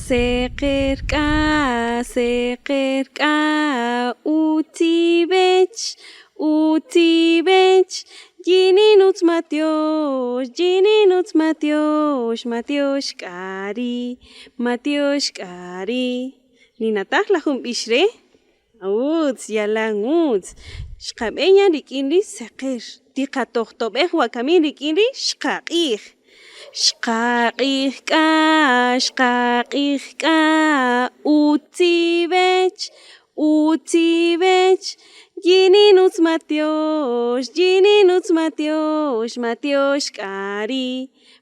Seqerqa, utibech, Jininutz Matiosh, Matiosh Kari. Ninataq lahum bishre? Utz, yalang utz. Shqabeña rik'inri seqer. Tiqa toqtob'ej wakamin rik'inri shqaq'ij. Shqaq'ij k'a, utibech, Jininutz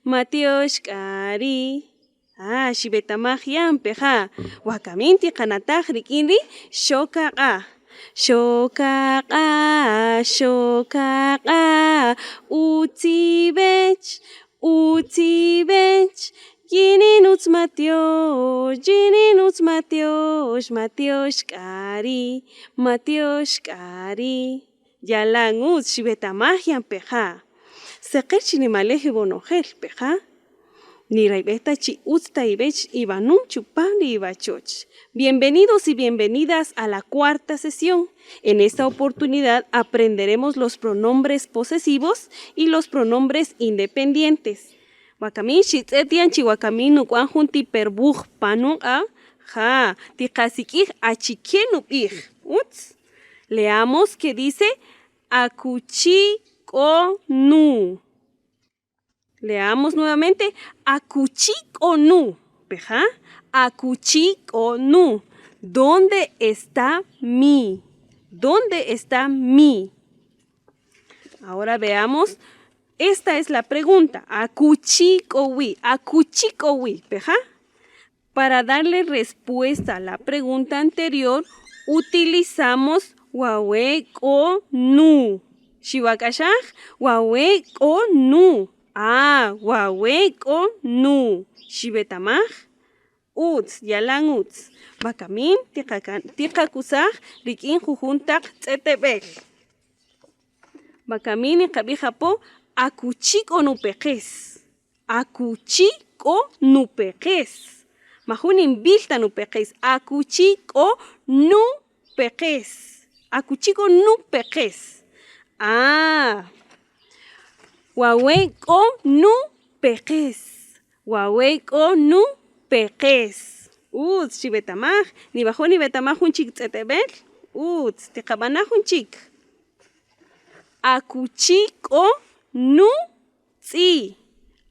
Matiosh Kari. Shibetamaj yanpeja. Wakaminti qanataj rik'inri shokaqa. Utibech, Jininutz Matiosh Kari. Yalang utz shibetamaj yanpeja. Seqer chinimaleje bonojel peja. Ni raibeta chi usta ibech ibanun chupandi ibachoch. Bienvenidos y bienvenidas a la cuarta sesión. En esta oportunidad aprenderemos los pronombres posesivos y los pronombres independientes. Wakamin shitzetian chiwakamin nukuan junti perbuj panu a ja tiqasikij achikenupij. Uts. Leamos que dice akuchikonu. Leamos nuevamente akuchikonu. Peja, akuchikonu. ¿Dónde está mi? ¿Dónde está mi? Ahora veamos. Esta es la pregunta. Akuchikowi. Peja. Para darle respuesta a la pregunta anterior, utilizamos wawekonu. Shiwakashaj, wawekonu. Wawekonu. Shibetamaj. Utz, yalang utz. Bakamin, tikakusaj, rikin jujuntaq tzetebel. Bakamin ikabijapo, akuchikonupejes. Akuchikonupejes. Majunin bilta nupejes. Akuchikonupejes. Akuchikonupejes. Wawekonu-pejes. Utz, shibetamaj. Ni bajo ni betamaj un chik tzetebel. Utz, tikabanaj un chik. Akuchiko-nu-tzi.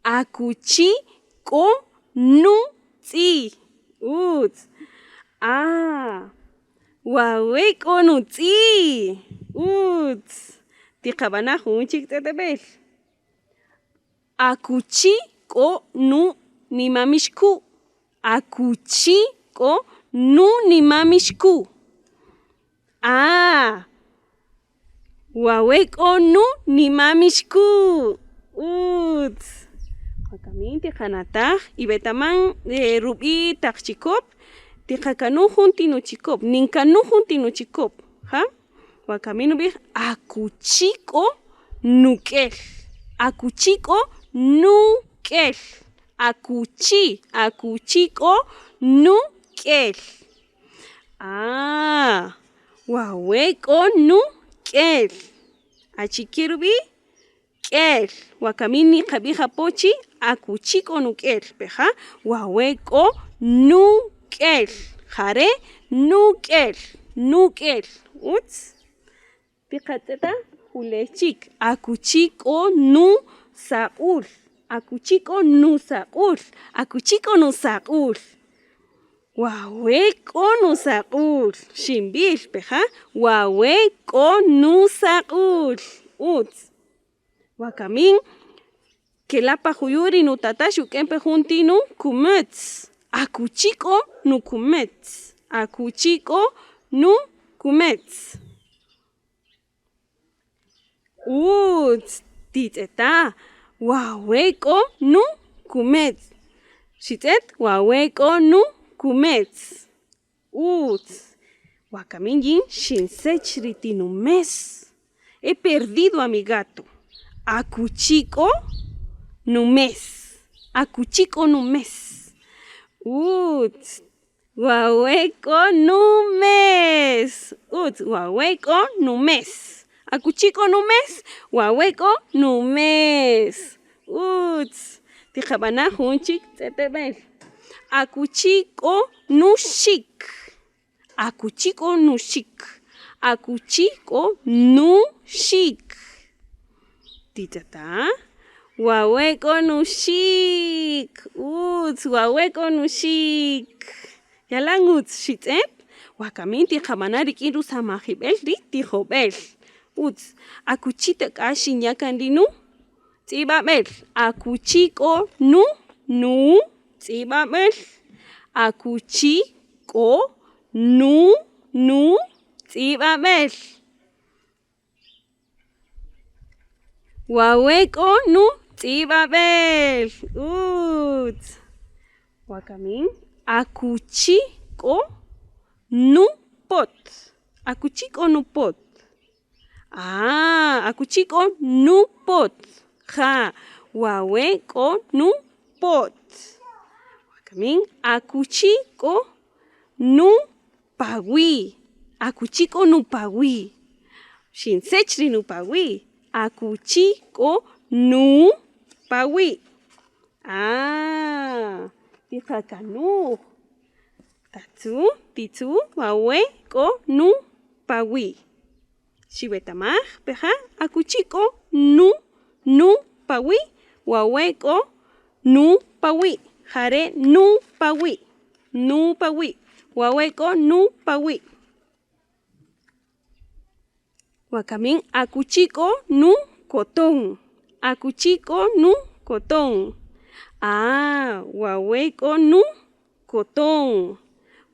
Akuchiko-nu-tzi. Utz. Wawekonu-tzi. Utz. Tikabanaj un chik tzetebel. Akuchiko-nu-nimamishku. Akuchiko-nu-nimamishku. Wawekonu-nimamishku. Utz. Wakamin tijanataj y betaman rubi takchikop. Tijakanuhun tinuchikop. Ninkanuhun tinuchikop. ¿Ja? Wakamin ubij akuchiko-nukel. Akuchiko-nukel. Akuchiko-nukel. Wawekonu-kel. Achikirubi kel. Wakamini kabija pochi akuchiko-nukel. Peja waweko-nukel. Jare nukel. Nukel. Utz. Piqateta ulechik. Akuchiko-nu-saul. Akuchiko-nu-saul. Akuchiko-nu-saul. Wawekonu-saul. Shimbil, peja. Wawekonu-saul. Utz. Wakamin. Kelapa huyuri nu tatashu kempe juntinu kumets. Akuchiko-nu-kumets. Akuchiko-nu-kumets. Utz. Titeta. Waweko-nu-kumets. Shitet. Waweko-nu-kumets. Utz. Wakamin yin shinsech ritinu mes. he perdido a mi gato. Akuchiko numes. Akuchiko numes. Uts. Waweko numes. Uts. Waweko numes. Akuchiko numes. Waweko numes. Uts. Tijabana hunchik tetebel. Akuchiko nushik. Akuchiko nushik. Akuchiko nushik. Titata. Waweko nushik. Uts. Waweko nushik. Yalang uts shitep. Wakamin tijabana rikiru samajibel ritijobel. Uts. Akuchita kashin yakandinu. Tibabel. Akuchiko nu. Tibabel. Akuchiko nu. Tibabel. Waweko nu. Tibabel. Uts. Wakamin. Akuchiko nu pot. Akuchiko nu pot. Akuchiko nu pot. Ja. Waweko nu pot. Wakamin. Akuchiko nu pawi. Akuchiko nu pawi. Shinsechri nu pawi. Akuchiko nu pawi. Tijacanu. Tatsu, titsu, waweko nu pawi. Shibetamaj, peja, akuchiko nu pawi. Waweko nu pawi. Jare nu pawi. Nu pawi. Waweko nu pawi. Wakamin akuchiko nu cotón. Akuchiko nu cotón. Waweko nu cotón.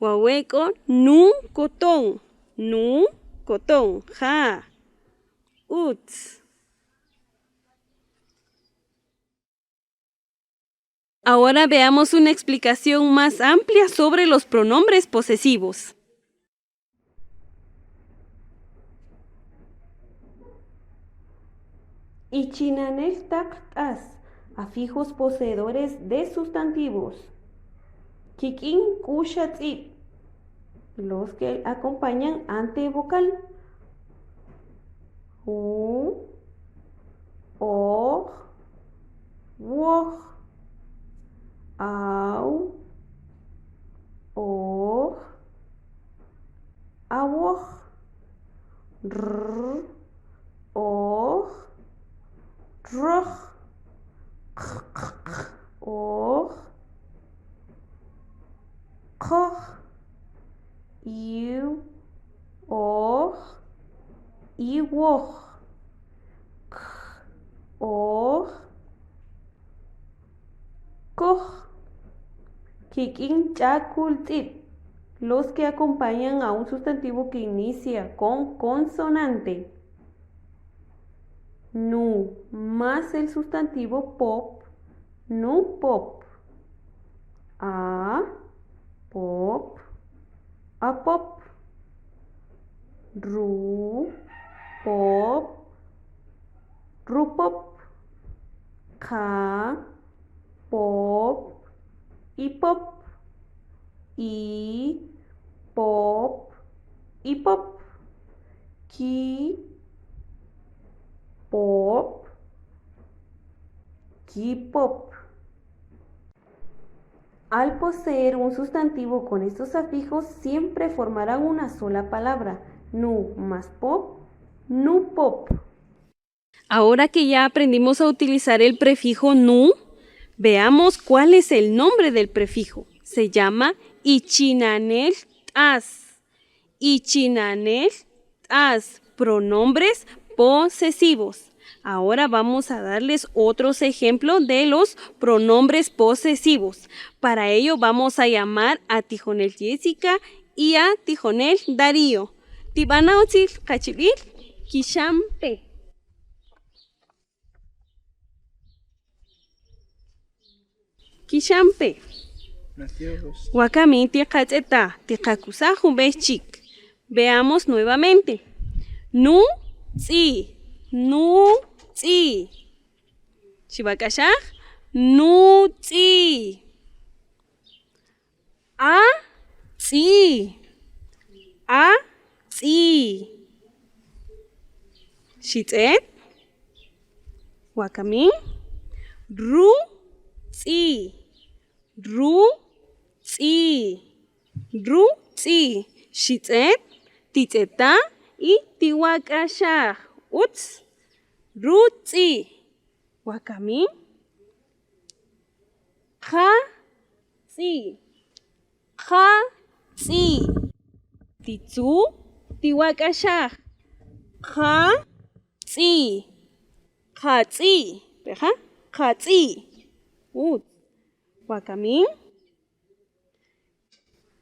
Waweko nu cotón. Nu cotón. Ja. Uts. Ahora veamos una explicación más amplia sobre los pronombres posesivos. Ichinaneltaqtas, afijos poseedores de sustantivos. Kikin kushatzip, los que acompañan ante vocal. U, o, woj, au, o, awoj, r, o, roj, o, koj, iu, oj, iwoj, k, oj, koj, kikin chakultip, los que acompañan a un sustantivo que inicia con consonante. Nu más el sustantivo pop, nu pop. A, pop, a pop. Ru, pop, ru pop. Ka, pop, y pop. I, pop, y pop. Ki, pop, K-pop. Al poseer un sustantivo con estos afijos, siempre formarán una sola palabra. Nu más pop, nu pop. Ahora que ya aprendimos a utilizar el prefijo nu, veamos cuál es el nombre del prefijo. Se llama ichinaneltas. Ichinaneltas, pronombres posesivos. Ahora vamos a darles otros ejemplos de los pronombres posesivos. Para ello vamos a llamar a Tijonel Jessica y a Tijonel Darío. Tibanaotzil Cachibil Kishampe. Kishampe. Wakami tiqatzeta tiqakusaju bechik. Veamos nuevamente. Nu tzi. nutzi. Shibakashaq, nutzi. Atzi. Atzi. Shitz'et. Wakamin. Rutzi. Rutzi. Rutzi. Shitz'et. Titz'eta y tiwakashaq. Utz. Rutzi. Wakamin. Qatzi. Qatzi. Titzu. Tiwakashaq. Qatzi. Qatzi. Peja. Qatzi. Wakamin.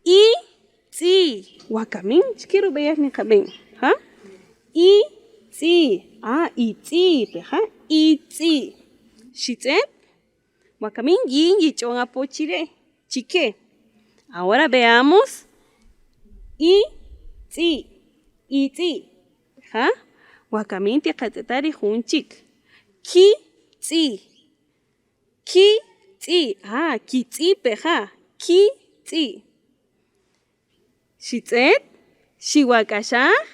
Itzi. Wakamin. Quiero ver ni kaben. ¿Ha? Itzi. Itzi. Peja. Itzi. Shitz'et. Wakamin yin yichon apochire. Chique. Ahora veamos. Itzi. Itzi. ¿Ha? Wakamin tiqatetari junchik. Kitzi. Kitzi. Kitzi peja. Kitzi. Shitz'et. Shiwakashaq.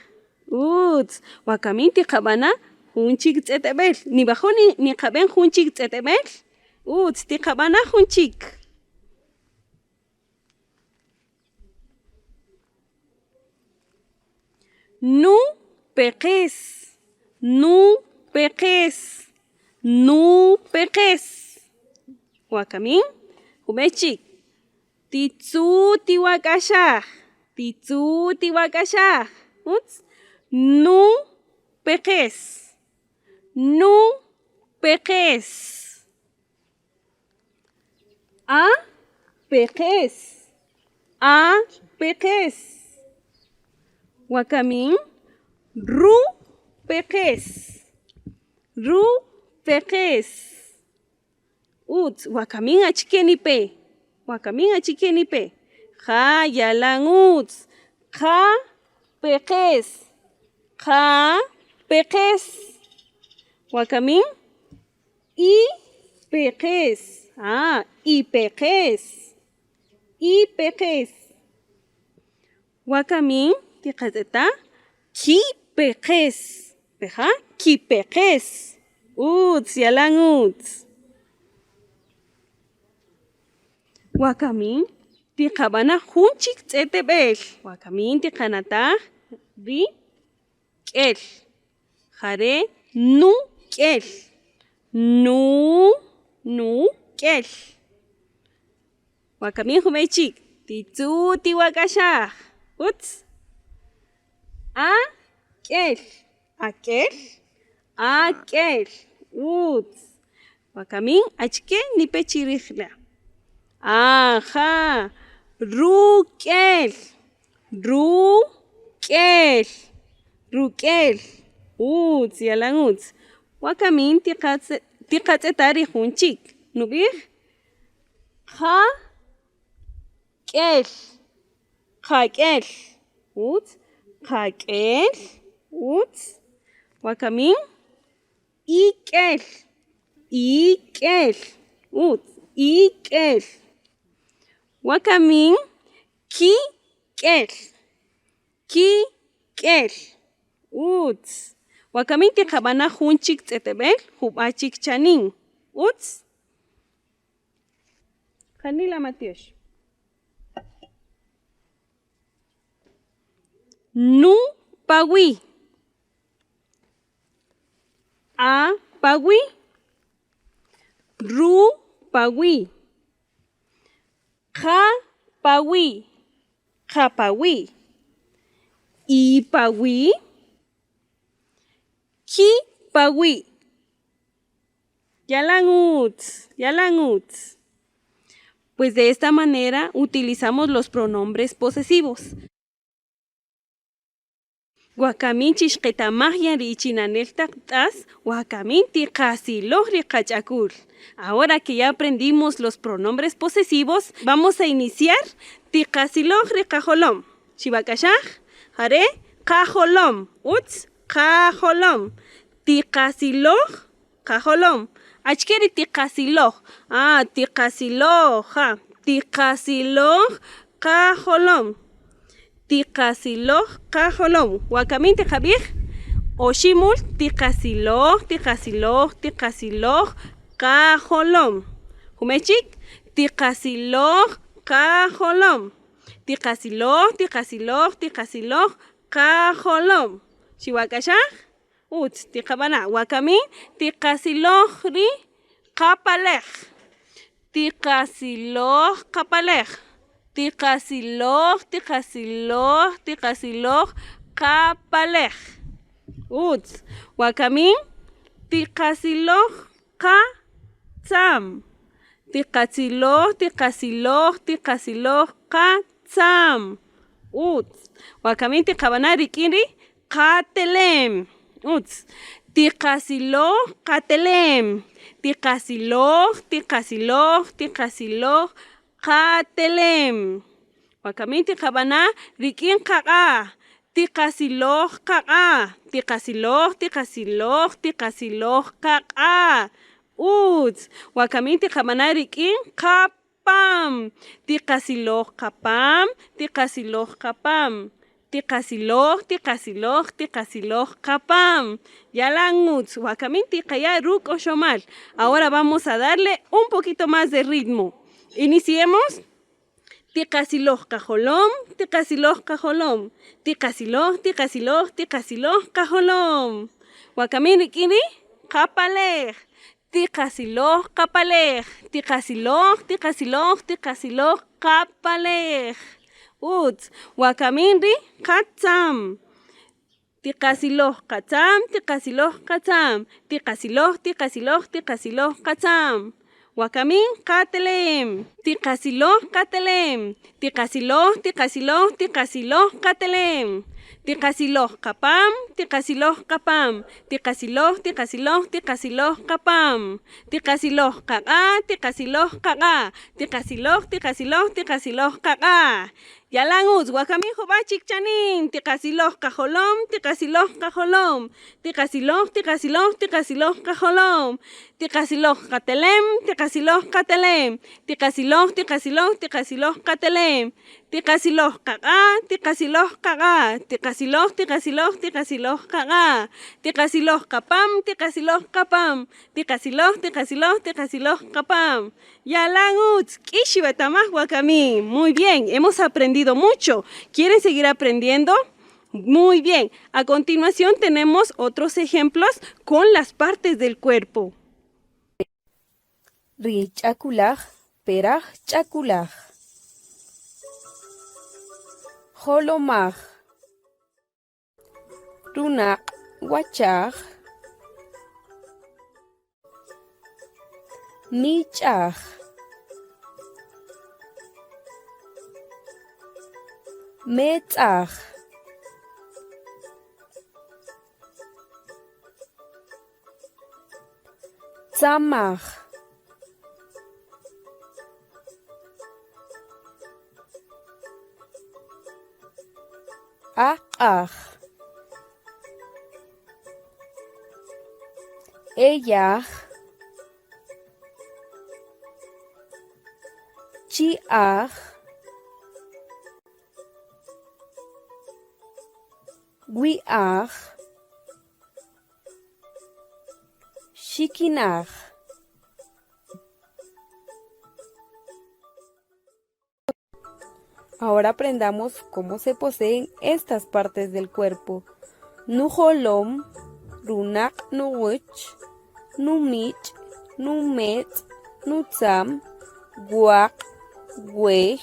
Wakamin tiqabana junchik tz'etebel. Ni bajo ni qaben junchik tz'etebel. Tiqabana junchik. Nu peqes. Nu peqes. Nu peqes. Wakamin. Humechik. Titzu tiwakashaq. Titzu tiwakashaq. Nu peqes. Nu peqes. Peqes. Peqes. Wakamin. Ru peqes. Ru peqes. Wakamin achikenipe. Wakamin achikenipe. Ja yalan Ja peqes. Ja peqes. Wakamin. Peqes. Peqes. Peqes. Wakamin tiqateta. Ki peqes. Peja. Ki peqes. Yalan Wakamin tiqabana junchik tz'etebel. Wakamin tiqanata ri k'el. Jare nu k'el. Nu k'el. Wakamin humechik. Titzu tiwakashaq. K'el. K'el. K'el. Wakamin achke nipe chiriqla. Rukel. Rukel. Rukel. Yalan Wakamin tiqatzetari junchik. Nubir. Kel. Kel. Kel. Wakamin. Ikel. Ikel. Ikel. Wakamin. Kikel. Kikel. Wakamin tiqabana junchik tz'etebel jub'achik chanin. Janila Matiosh. Nu pawi. Pawi. Ru pawi. Pawi. Pawi. Pawi. Ki pawi. Yalan Pues de esta manera utilizamos los pronombres posesivos. Wakamin chishqetamaj yarichinanel taqtas, wakamin tiqasiloj riqachakul. Ahora que ya aprendimos los pronombres posesivos, vamos a iniciar tiqasiloj riqajolom. Shibakashaj, jare, qajolom. Qajolom. tiqasiloj qajolom. Achkeri tiqasiloj. Tiqasiloj, tiqasiloj qajolom. Tiqasiloj qajolom. Wakamin tiqabij. Oshimul tiqasiloj, tiqasiloj, tiqasiloj qajolom. Humechik tiqasiloj qajolom. Tiqasiloj, tiqasiloj, tiqasiloj qajolom. Shiwakashaj? Tiqabana. Wakamin tiqasiloj ri qapalej. Tiqasiloj qapalej. Tiqasiloj, tiqasiloj, tiqasiloj qapalej. Wakamin tiqasiloj qatzam. Tiqasiloj, tiqasiloj, tiqasiloj qatzam. Wakamin tiqabana rik'inri qatelem. Tiqasiloj qatelem. Tiqasiloj, tiqasiloj, tiqasiloj qatelem. Wakamin tiqabana rik'in qaqa. Tiqasiloj qaqa. Tiqasiloj, tiqasiloj, tiqasiloj qaqa. Wakamin tiqabana rik'in qapam. Tiqasiloj qapam, tiqasiloj qapam. Tiqasiloj, tiqasiloj, tiqasiloj qapam. Yalan wakamin tiqaya ruk oshomal. Ahora vamos a darle un poquito más de ritmo. Iniciemos. Tiqasiloj qajolom, tiqasiloj qajolom. Tiqasiloj, tiqasiloj, tiqasiloj qajolom. Wakamin rik'inri qapalej. Tiqasiloj qapalej. Tiqasiloj, tiqasiloj, tiqasiloj qapalej. Wakamin ri qatzam. Tiqasiloj qatzam, tiqasiloj qatzam. Tiqasiloj, tiqasiloj, tiqasiloj qatzam. Wakamin qatelem. Tiqasiloj qatelem. Tiqasiloj, tiqasiloj, tiqasiloj qatelem. Tiqasiloj qapam, tiqasiloj qapam. Tiqasiloj, tiqasiloj, tiqasiloj qapam. Tiqasiloj qaqa, tiqasiloj qaqa. Tiqasiloj, tiqasiloj, tiqasiloj qaqa. Yalan wakamin jubachik chanin. Tiqasiloj qajolom, tiqasiloj qajolom. Tiqasiloj, tiqasiloj, tiqasiloj qajolom. Tiqasiloj qatelem, tiqasiloj qatelem. Tiqasiloj, tiqasiloj, tiqasiloj qatelem. Tiqasiloj qaqa, tiqasiloj qaqa. Tiqasiloj, tiqasiloj, tiqasiloj qaqa. Tiqasiloj qapam, tiqasiloj qapam. Tiqasiloj, tiqasiloj, tiqasiloj qapam. Yalan k'ishi betamaj wakamin. Muy bien, hemos aprendido mucho. ¿Quieren seguir aprendiendo? Muy bien. A continuación tenemos otros ejemplos con las partes del cuerpo. Ri ch'akulaj, peraj ch'akulaj. Jolomaj. Runaq wachaj. Mich'aj. Metz'aj. Tzamaj. Aq'aj. Eyaj. Chi'aj. Wi'aj. Shikinaj. Ahora aprendamos cómo se poseen estas partes del cuerpo. Nujolom, runak nuwich, numich, numet, nutzam, guak, wej,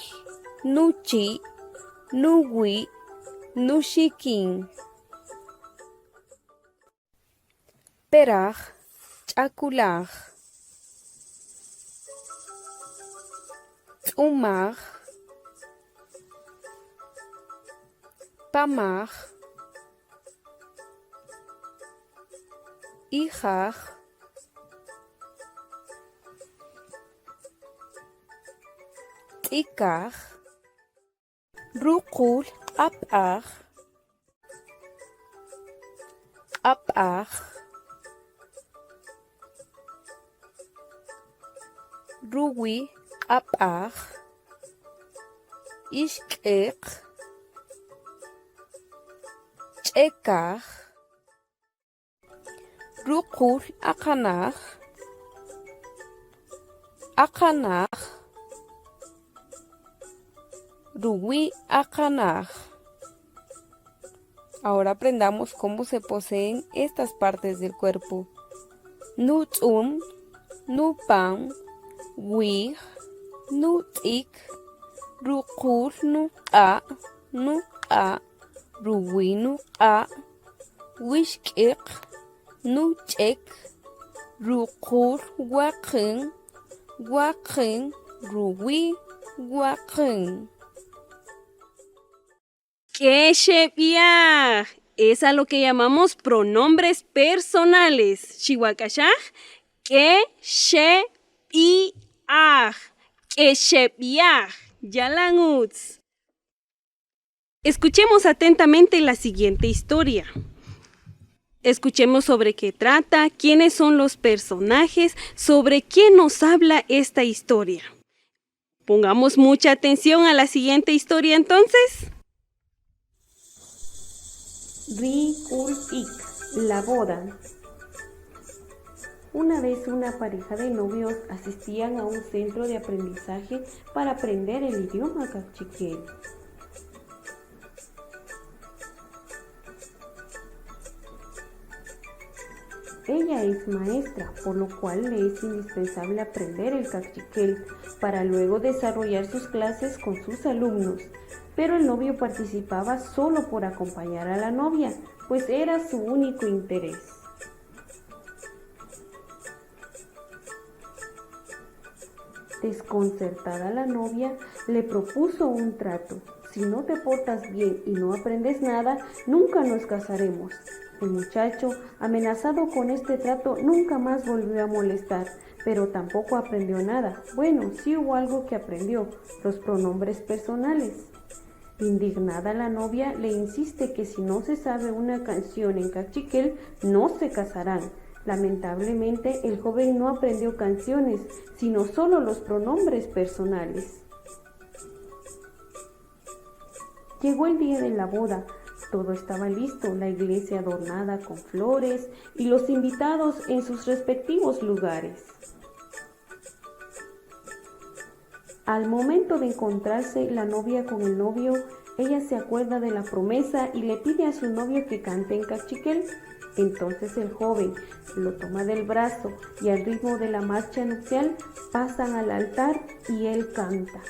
nuchi, nuwi, nushikin. Peraj, ch'akulaj. Tz'umaj. Pamaj. Ijaj. T'ikaj. Ruqul q'ap'aj. Q'ap'aj. ruwi, apaj, ishkek, chekaj, rukul akanaj, ruwi akanaj. Ahora aprendamos cómo se poseen estas partes del cuerpo. Nutum, nupan, wig, nutik, rukul nuqa, ruwi nuqa, wishkik, nuchek, rukul waqin, ruwi waqin. ¡Qué shepiaj! Es a lo que llamamos pronombres personales. Chihuacashaj, que shepiaj. Que shepiaj. Yalanguts. Escuchemos atentamente la siguiente historia. Escuchemos sobre qué trata, quiénes son los personajes, sobre qué nos habla esta historia. Pongamos mucha atención a la siguiente historia entonces. Rikulpik, la boda. Una vez una pareja de novios asistían a un centro de aprendizaje para aprender el idioma cachiquel. Ella es maestra, por lo cual le es indispensable aprender el cachiquel para luego desarrollar sus clases con sus alumnos. Pero el novio participaba solo por acompañar a la novia, pues era su único interés. Desconcertada la novia, le propuso un trato. Si no te portas bien y no aprendes nada, nunca nos casaremos. El muchacho, amenazado con este trato, nunca más volvió a molestar, pero tampoco aprendió nada. Bueno, sí hubo algo que aprendió, los pronombres personales. Indignada la novia le insiste que si no se sabe una canción en cachiquel, no se casarán. Lamentablemente, el joven no aprendió canciones, sino solo los pronombres personales. Llegó el día de la boda. Todo estaba listo, la iglesia adornada con flores y los invitados en sus respectivos lugares. Al momento de encontrarse la novia con el novio, ella se acuerda de la promesa y le pide a su novio que cante en cachiquel. Entonces el joven lo toma del brazo y al ritmo de la marcha nupcial pasan al altar y él canta.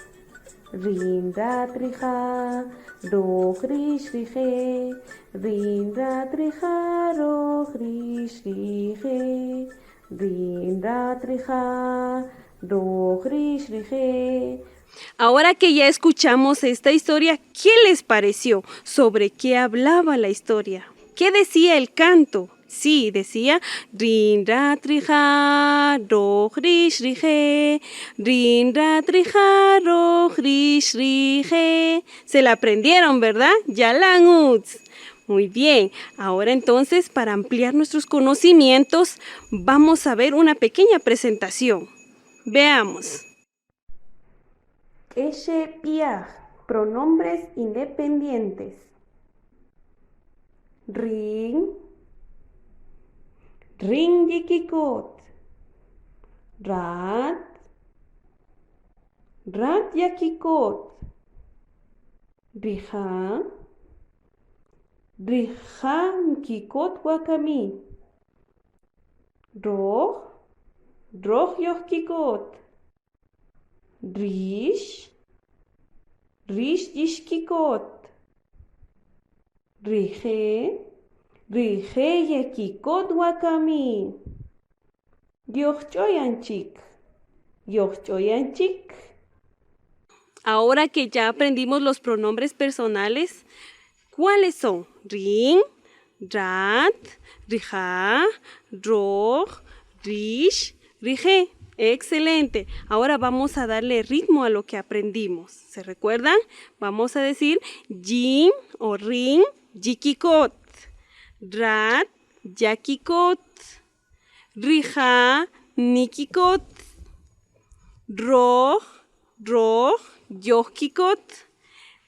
Rin rat rija, ro rish rije, rin rat rija, ro rish rije, rin rat rija, ro rish rije. Ahora que ya escuchamos esta historia, ¿qué les pareció? ¿Sobre qué hablaba la historia? ¿Qué decía el canto? Sí, decía Rin rat rija, ro rish rije, Rin rat rija, ro rish rije. Se la aprendieron, ¿verdad? Yalanguts. Muy bien, ahora entonces para ampliar nuestros conocimientos vamos a ver una pequeña presentación. Veamos. Eshe piaj, pronombres independientes. Rin, rin yikikot. Rat, rat yakikot. Rija, rija kikot wakami. Roj, roj yohkikot. Rish, rish yishkikot. Rije, rije yakikot wakami. Yohchoyanchik, yohchoyanchik. Ahora que ya aprendimos los pronombres personales, ¿cuáles son? Rin, rat, rija, roj, rish, rije. Excelente. Ahora vamos a darle ritmo a lo que aprendimos. ¿Se recuerdan? Vamos a decir yin o rin, yikikot. Rat, yakikot. Rija, nikikot. Roj, yohkikot,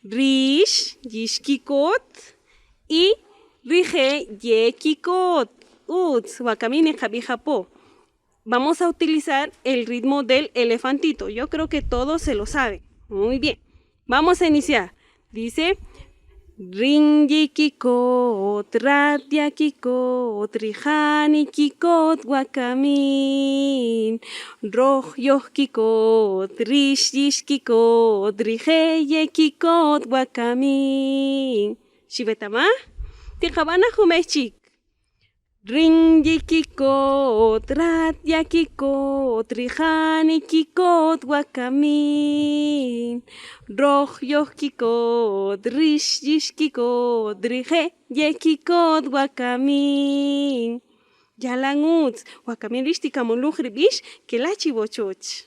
rish, yishkikot y rije, yekikot. Wakamini japo. Vamos a utilizar el ritmo del elefantito. Yo creo que todos se lo saben. Muy bien. Vamos a iniciar. Dice Ringyikikot, ratyakikot, rijanikikot, wakamin. Roj yohkikot, rish yishkikot, rijeyekikot, wakamin. Shibetama, tikabana humechik. Ringyikikot, ratyakikot, rijanikikot, wakamin. Roj yohkikot, rish yishkikot, rijeyekikot, wakamin. Yalanguts, wakamin rishtikamuluj ribish, kelachibochoch.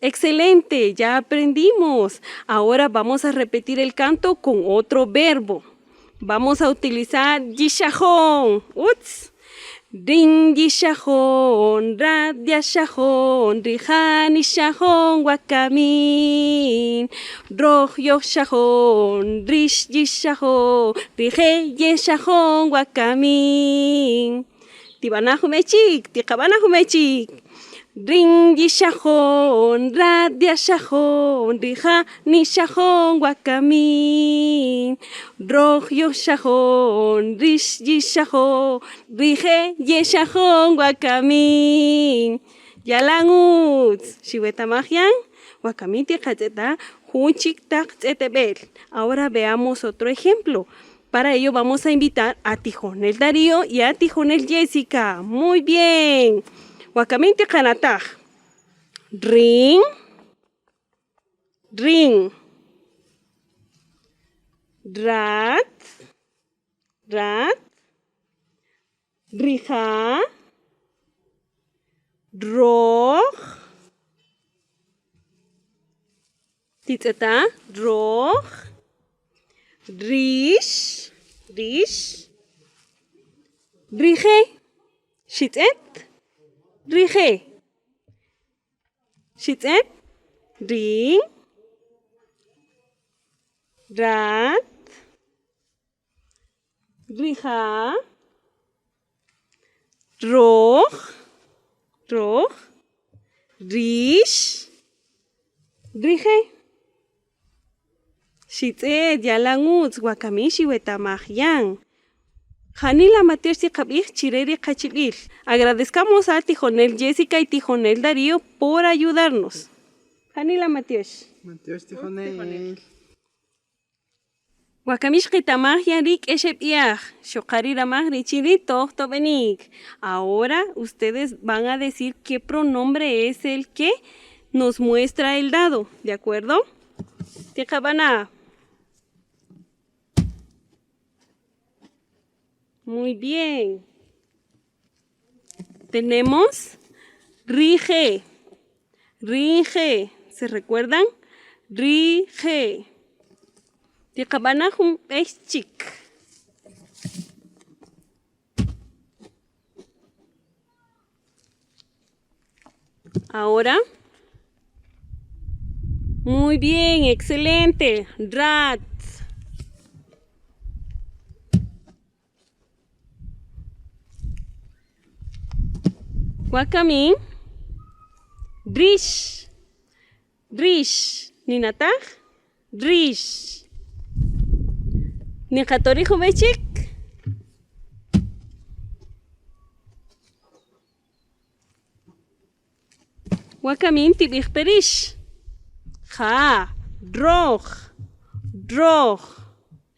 Excelente, ya aprendimos. Ahora vamos a repetir el canto con otro verbo. Vamos a utilizar yishajón. Rin yishajón, rad yashajón, rijan yishajón, wakamin. Roj yoshajón, rish yishajón, rije yeshajón, wakamin. Tibanajumechik, tikabanajumechik. Rin yishajón, rad yashajón, rija nishajón, wakamin. Roj yoshajón, rish yishajón, rije yeshajón, wakamin. Yalanguts, shiwetamajian, wakamin tikacheta, junchik tak zetebel. Ahora veamos otro ejemplo. Para ello vamos a invitar a Tijonel Darío y a Tijonel Jessica. Muy bien. Wakamin tikanataj. Ring, ring. Rat, rat. Rija, roj. Titzeta, roj. Rish, rish. Rije, shitzet. Rije. Shitzet. Ring. Rat. Rija. Roj. Roj. Rish. Rije. Shitzet. Yalanguts. Wakamishi wetamajyan. Janila Matioshi Kabir Chireri Kachilil. Agradezcamos a Tijonel Jessica y Tijonel Darío por ayudarnos. Janila Matiosh. Matiosh Tijonel. Wakamish Kitamaj Yarik Eshepiaj. Shokarira Magri Chirito Tobenik. Ahora ustedes van a decir qué pronombre es el que nos muestra el dado. ¿De acuerdo? Tikabana. Muy bien. Tenemos rige. Rige. ¿Se recuerdan? Rige. Tikabanahum es chic. Ahora. Muy bien, excelente. Rat. Wakamin, drish, drish, ninataj, drish. Nikatori humechik. Wakamin tibich perish. Ja, drog, drog,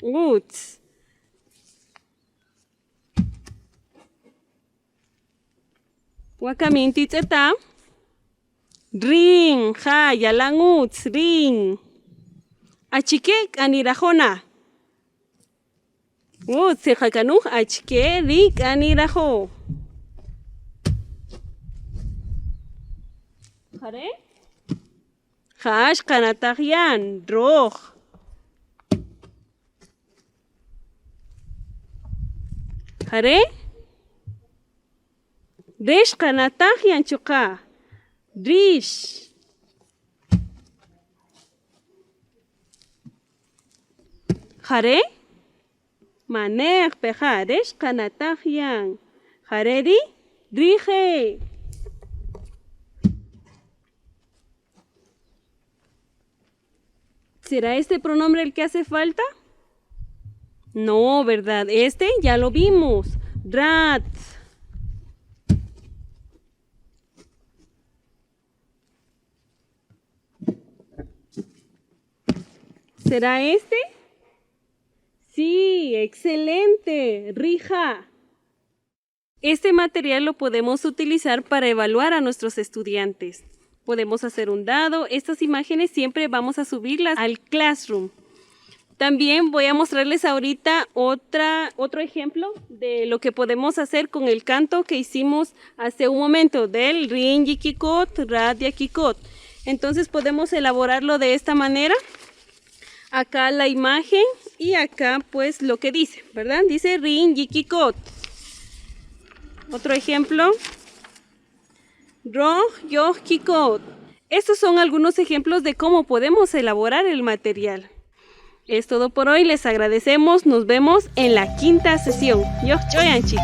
uts. Wakamin titzeta. Ring, ja, yalanguts, ring. Achikek anirajona. Se jakanuj achike rik anirajo. Jare? Jash kanatajian, roj. Jare? Rish kanatajian chuka. Rish. Jare? Manej peja, resh kanatajian. Jaredi, rige. ¿Será este pronombre el que hace falta? No, ¿verdad? Este ya lo vimos. Rat. ¿Será este? Sí, excelente. Rija. Este material lo podemos utilizar para evaluar a nuestros estudiantes. Podemos hacer un dado. Estas imágenes siempre vamos a subirlas al Classroom. También voy a mostrarles ahorita otro ejemplo de lo que podemos hacer con el canto que hicimos hace un momento del Rin Yikikot, Rat Yakikot. Entonces podemos elaborarlo de esta manera. Acá la imagen y acá pues lo que dice, ¿verdad? Dice Rin Yikikot. Otro ejemplo. Roj Yoj Kikot. Estos son algunos ejemplos de cómo podemos elaborar el material. Es todo por hoy, les agradecemos, nos vemos en la 5ª sesión. Yoj Choyanchik.